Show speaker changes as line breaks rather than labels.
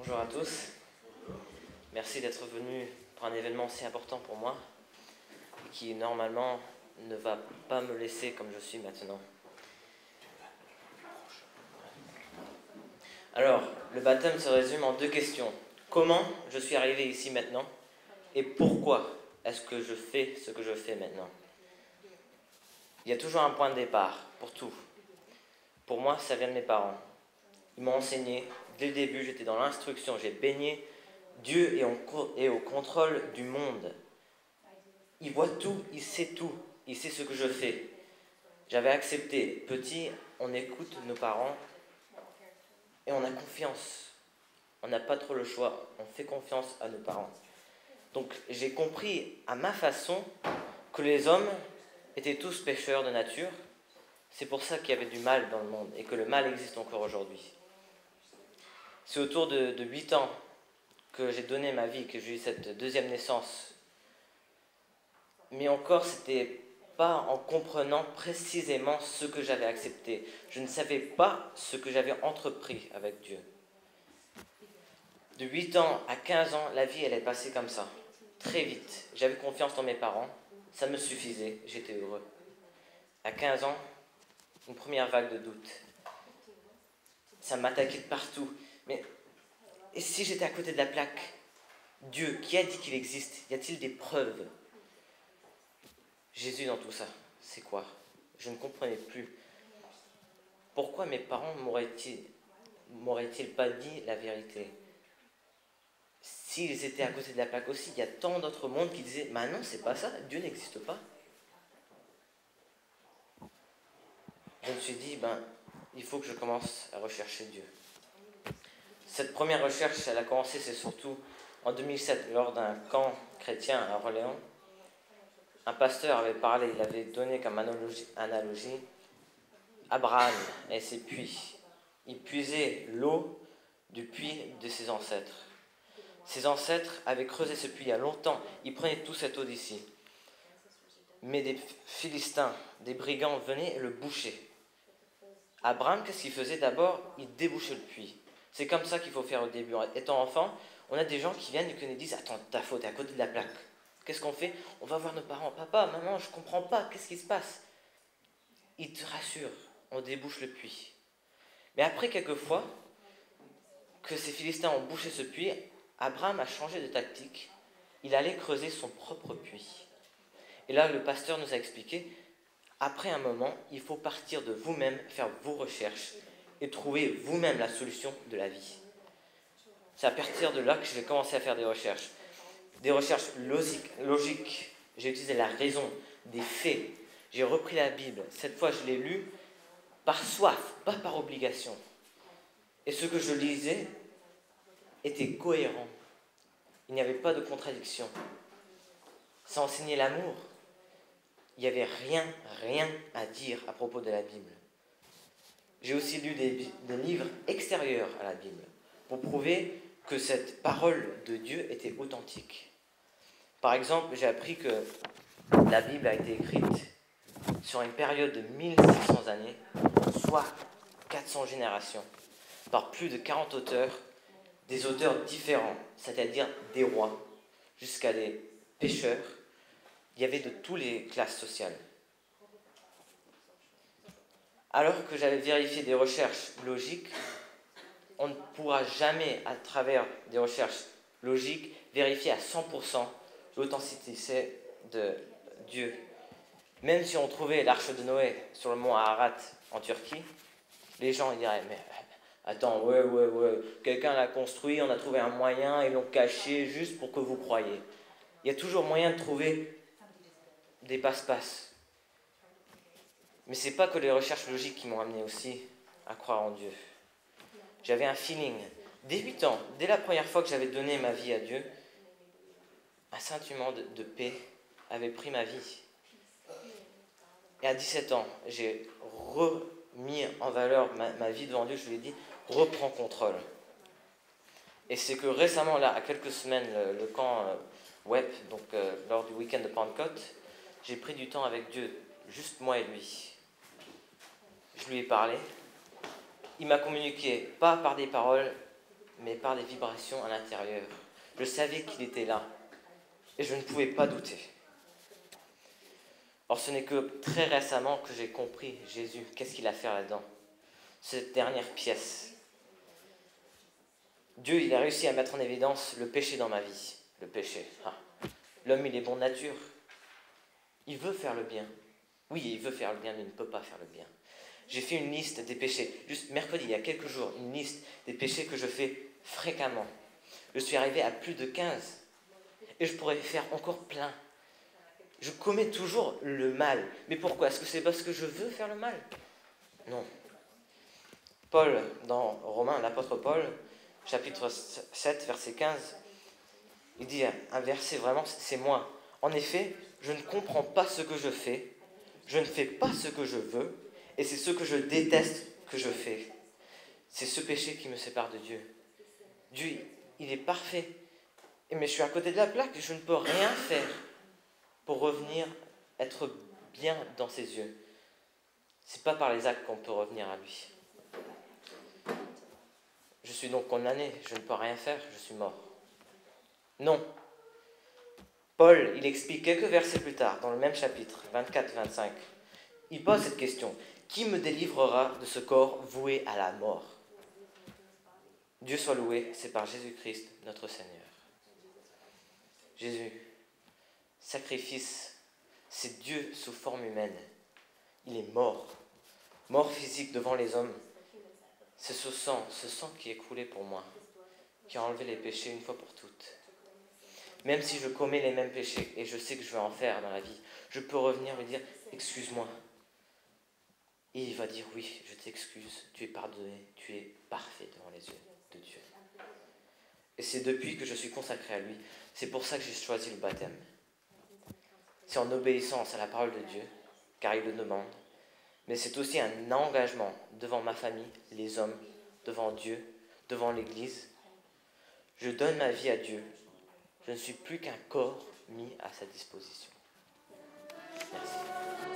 Bonjour à tous. Merci d'être venus pour un événement si important pour moi et qui normalement ne va pas me laisser comme je suis maintenant. Alors, le baptême se résume en deux questions. Comment je suis arrivé ici maintenant et pourquoi est-ce que je fais ce que je fais maintenant? Il y a toujours un point de départ pour tout. Pour moi, ça vient de mes parents. Ils m'ont enseigné, dès le début, j'étais dans l'instruction, j'ai baigné. Dieu est au contrôle du monde. Il voit tout, il sait ce que je fais. J'avais accepté. Petit, on écoute nos parents et on a confiance. On n'a pas trop le choix, on fait confiance à nos parents. Donc j'ai compris à ma façon que les hommes étaient tous pécheurs de nature. C'est pour ça qu'il y avait du mal dans le monde et que le mal existe encore aujourd'hui. C'est autour de 8 ans que j'ai donné ma vie, que j'ai eu cette deuxième naissance. Mais encore, c'était pas en comprenant précisément ce que j'avais accepté. Je ne savais pas ce que j'avais entrepris avec Dieu. De 8 ans à 15 ans, la vie, elle est passée comme ça. Très vite. J'avais confiance dans mes parents. Ça me suffisait. J'étais heureux. À 15 ans, une première vague de doute. Ça m'attaquait de partout. Mais et si j'étais à côté de la plaque? Dieu, qui a dit qu'il existe? Y a-t-il des preuves? Jésus dans tout ça, c'est quoi? Je ne comprenais plus. Pourquoi mes parents m'auraient-ils pas dit la vérité? S'ils étaient à côté de la plaque aussi, il y a tant d'autres mondes qui disaient « Mais non, c'est pas ça, Dieu n'existe pas. » Je me suis dit, il faut que je commence à rechercher Dieu. Cette première recherche, elle a commencé, c'est surtout en 2007, lors d'un camp chrétien à Orléans. Un pasteur avait parlé, il avait donné comme analogie Abraham et ses puits. Il puisait l'eau du puits de ses ancêtres. Ses ancêtres avaient creusé ce puits il y a longtemps. Ils prenaient toute cette eau d'ici. Mais des Philistins, des brigands venaient et le bouchaient. Abraham, qu'est-ce qu'il faisait? D'abord, il débouchait le puits. C'est comme ça qu'il faut faire au début. Étant enfant, on a des gens qui viennent et qui nous disent « Attends, ta faute, t'es à côté de la plaque. » Qu'est-ce qu'on fait? On va voir nos parents. « Papa, maman, je ne comprends pas. Qu'est-ce qui se passe? » Ils te rassurent. On débouche le puits. Mais après quelques fois que ces Philistins ont bouché ce puits, Abraham a changé de tactique. Il allait creuser son propre puits. Et là, le pasteur nous a expliqué, après un moment, il faut partir de vous-même, faire vos recherches et trouver vous-même la solution de la vie. C'est à partir de là que je vais commencer à faire des recherches. Des recherches logiques. J'ai utilisé la raison, des faits. J'ai repris la Bible. Cette fois, je l'ai lue par soif, pas par obligation. Et ce que je lisais était cohérent. Il n'y avait pas de contradiction. Ça enseignait l'amour. Il n'y avait rien à dire à propos de la Bible. J'ai aussi lu des livres extérieurs à la Bible pour prouver que cette parole de Dieu était authentique. Par exemple, j'ai appris que la Bible a été écrite sur une période de 1600 années, soit 400 générations, par plus de 40 auteurs, des auteurs différents, c'est-à-dire des rois, jusqu'à des pêcheurs. Il y avait de toutes les classes sociales. Alors que j'avais vérifié des recherches logiques, on ne pourra jamais, à travers des recherches logiques, vérifier à 100% l'authenticité de Dieu. Même si on trouvait l'arche de Noé sur le mont Ararat en Turquie, les gens diraient « Mais attends, ouais, quelqu'un l'a construit, on a trouvé un moyen, ils l'ont caché juste pour que vous croyiez. » Il y a toujours moyen de trouver des passe-passe. Mais ce n'est pas que les recherches logiques qui m'ont amené aussi à croire en Dieu. J'avais un feeling. Dès 8 ans, dès la première fois que j'avais donné ma vie à Dieu, un sentiment de paix avait pris ma vie. Et à 17 ans, j'ai remis en valeur ma vie devant Dieu. Je lui ai dit, reprends contrôle. Et c'est que récemment, là, à quelques semaines, le camp web, donc lors du week-end de Pentecôte, j'ai pris du temps avec Dieu, juste moi et lui. Je lui ai parlé. Il m'a communiqué, pas par des paroles, mais par des vibrations à l'intérieur. Je savais qu'il était là, et je ne pouvais pas douter. Or, ce n'est que très récemment que j'ai compris Jésus, qu'est-ce qu'il a fait là-dedans, cette dernière pièce. Dieu, il a réussi à mettre en évidence le péché dans ma vie. Le péché. L'homme, il est bon de nature. Il veut faire le bien. Oui, il veut faire le bien, mais il ne peut pas faire le bien. J'ai fait une liste des péchés, juste mercredi, il y a quelques jours, une liste des péchés que je fais fréquemment. Je suis arrivé à plus de 15. Et je pourrais faire encore plein. Je commets toujours le mal. Mais pourquoi? Est-ce que c'est parce que je veux faire le mal? Non. Paul, dans Romains, l'apôtre Paul, chapitre 7, verset 15, il dit un verset vraiment, c'est moi. En effet, je ne comprends pas ce que je fais, je ne fais pas ce que je veux, et c'est ce que je déteste que je fais. C'est ce péché qui me sépare de Dieu. Dieu, il est parfait. Mais je suis à côté de la plaque, je ne peux rien faire pour revenir être bien dans ses yeux. C'est pas par les actes qu'on peut revenir à lui. Je suis donc condamné, je ne peux rien faire, je suis mort. Non. Paul, il explique quelques versets plus tard, dans le même chapitre, 24-25. Il pose cette question. Qui me délivrera de ce corps voué à la mort? Dieu soit loué, c'est par Jésus-Christ, notre Seigneur. Jésus, sacrifice, c'est Dieu sous forme humaine. Il est mort, mort physique devant les hommes. C'est ce sang qui est coulé pour moi, qui a enlevé les péchés une fois pour toutes. Même si je commets les mêmes péchés, et je sais que je vais en faire dans la vie, je peux revenir lui dire « excuse-moi ». Et il va dire « oui, je t'excuse, tu es pardonné, tu es parfait devant les yeux de Dieu ». Et c'est depuis que je suis consacré à lui, c'est pour ça que j'ai choisi le baptême. C'est en obéissance à la parole de Dieu, car il le demande, mais c'est aussi un engagement devant ma famille, les hommes, devant Dieu, devant l'Église. Je donne ma vie à Dieu. Je ne suis plus qu'un corps mis à sa disposition. Merci.